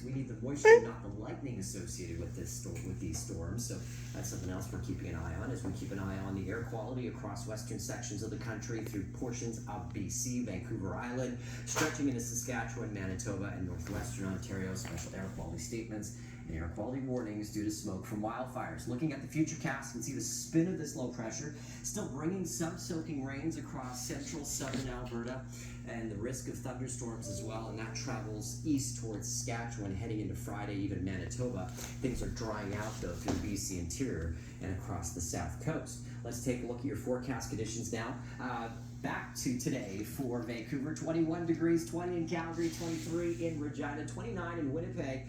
We need the moisture, not the lightning associated with these storms. So that's something else we're keeping an eye on as we keep an eye on the air quality across western sections of the country through portions of BC, Vancouver Island, stretching into Saskatchewan, Manitoba, and northwestern Ontario. Special air quality statements and air quality warnings due to smoke from wildfires. Looking at the futurecast, you can see the spin of this low pressure still bringing some soaking rains across central southern Alberta and the risk of thunderstorms as well, and that travels east towards Saskatchewan heading into Friday, even Manitoba. Things are drying out though through BC interior and across the south coast. Let's take a look at your forecast conditions now. Back to today for Vancouver, 21 degrees, 20 in Calgary, 23 in Regina, 29 in Winnipeg.